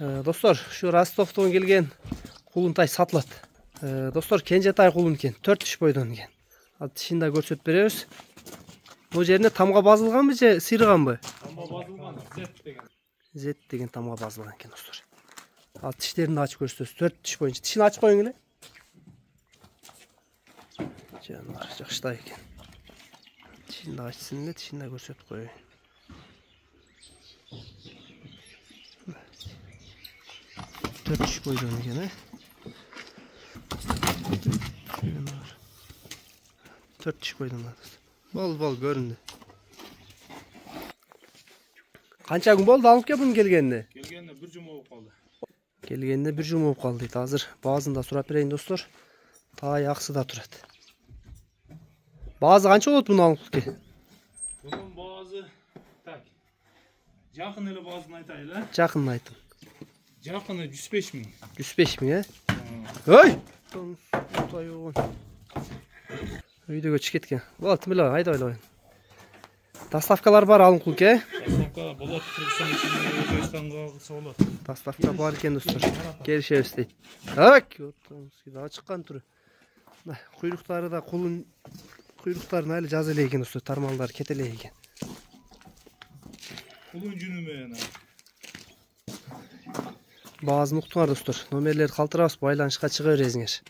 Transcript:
Достор, şu Rostov'dan kelgen kulunтай satılат. Dostor, Kenjetay kulun eкен, 4 tiş boydan eкен. Tişini de көрсөтүп беребиz. Bu жерине тамга басылганбы же сыйрыганбы? Тамга басылган, Z деген. Z деген тамга басылган экен, достор. Ал тиштерин ачып көрсөтөбүз. 4 тиш боюнча. Тишин ачып коюң эле. Жанар, жакшыдай экен. Тишин да ачсын эле, тишин да көрсөтүп коюн. Тиш boydan eкен, he? 4 tiş boydan dostor. Bol göründü. Qancha kun boldu alıp keldim kelgende? Kelgende 1 juma bolуп kaldı. Kelgende 1 juma bolуп kaldı deydi. Hazır bazını da surap bereyim dostor. Tay aksı da turat. Bazı qancha bolot bunu alıp ki? Bunun bazı tak. Jakın ele bazını aytaylı. Jakın aytın. Jakını 105 ming. 105 ming, he? Hey! Tay oğun. Үйдө көчүп кеткен. Болот, миле, айда ойлойн. Доставкалар бар алынкулук, э? Доставка болот, Кыргызстан ичинде, Өзбекстанга кылса болот. Доставка бар экен достор. Келишебиз дейт. Так, да чыккан туру. Куйруктары да кулун куйруктарын айлы жаза эле экен достор, тармалдар кете эле экен. Кулун жүнү менен. Баазын уктуңар достор. Номерлерди калтырабыз, байланышка чыга бересиңер.